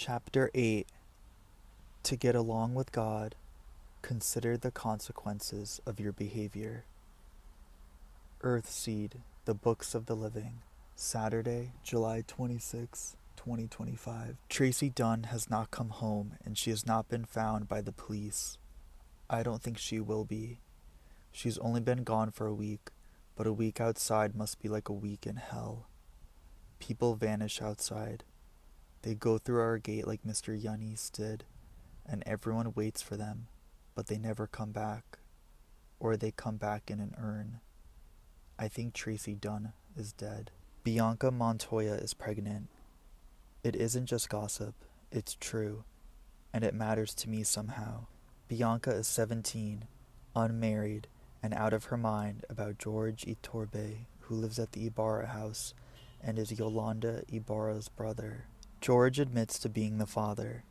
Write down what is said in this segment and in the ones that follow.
Chapter 8. To get along with God, consider the consequences of your behavior. Earthseed, the Books of the Living, Saturday, July 26, 2025. Tracy Dunn has not come home and she has not been found by the police. I don't think she will be. She's only been gone for a week, but a week outside must be like a week in hell. People vanish outside. They go through our gate like Mr. Yunnies did, and everyone waits for them, but they never come back. Or they come back in an urn. I think Tracy Dunn is dead. Bianca Montoya is pregnant. It isn't just gossip, it's true, and it matters to me somehow. Bianca is 17, unmarried, and out of her mind about George Iturbe, who lives at the Ibarra house and is Yolanda Ibarra's brother. George admits to being the father.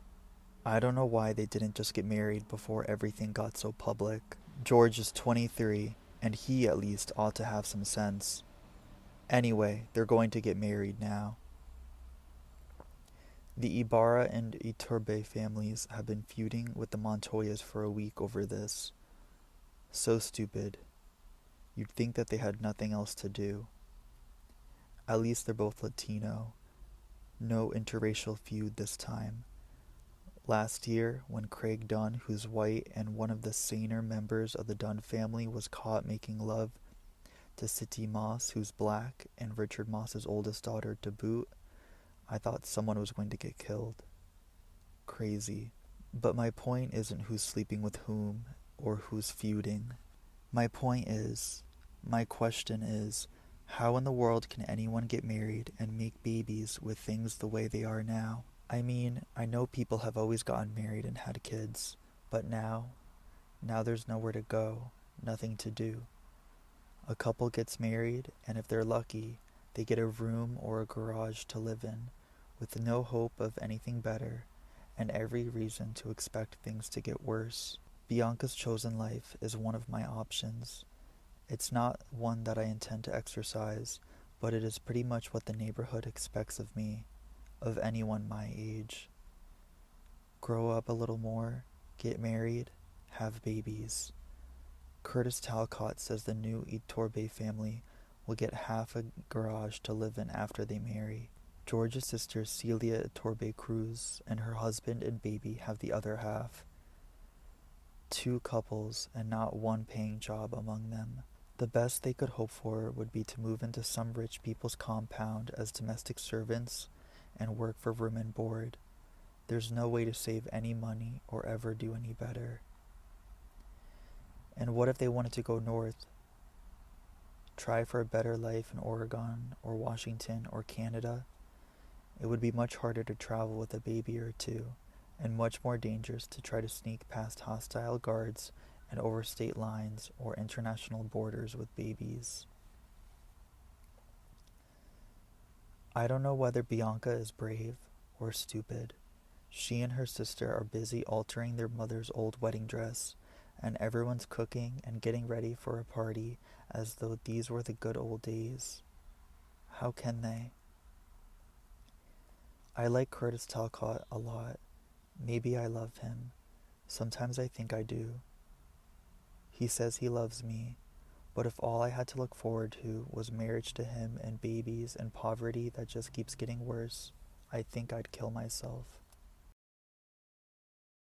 I don't know why they didn't just get married before everything got so public. George is 23, and he at least ought to have some sense. Anyway, they're going to get married now. The Ibarra and Iturbe families have been feuding with the Montoyas for a week over this. So stupid. You'd think that they had nothing else to do. At least they're both Latino. No interracial feud this time. Last year, when Craig Dunn, who's white and one of the saner members of the Dunn family, was caught making love to City Moss, who's black, and Richard Moss's oldest daughter to boot, I thought someone was going to get killed. Crazy. But my point isn't who's sleeping with whom or who's feuding. My question is, how in the world can anyone get married and make babies with things the way they are now? I mean, I know people have always gotten married and had kids, but now there's nowhere to go, nothing to do. A couple gets married, and if they're lucky, they get a room or a garage to live in, with no hope of anything better, and every reason to expect things to get worse. Bianca's chosen life is one of my options. It's not one that I intend to exercise, but it is pretty much what the neighborhood expects of me, of anyone my age. Grow up a little more, get married, have babies. Curtis Talcott says the new Iturbe family will get half a garage to live in after they marry. George's sister Celia Iturbe Cruz and her husband and baby have the other half. 2 couples and not one paying job among them. The best they could hope for would be to move into some rich people's compound as domestic servants and work for room and board. There's no way to save any money or ever do any better. And what if they wanted to go north? Try for a better life in Oregon or Washington or Canada? It would be much harder to travel with a baby or two, and much more dangerous to try to sneak past hostile guards and over state lines or international borders with babies. I don't know whether Bianca is brave or stupid. She and her sister are busy altering their mother's old wedding dress, and everyone's cooking and getting ready for a party as though these were the good old days. How can they? I like Curtis Talcott a lot. Maybe I love him. Sometimes I think I do. He says he loves me, but if all I had to look forward to was marriage to him and babies and poverty that just keeps getting worse, I think I'd kill myself.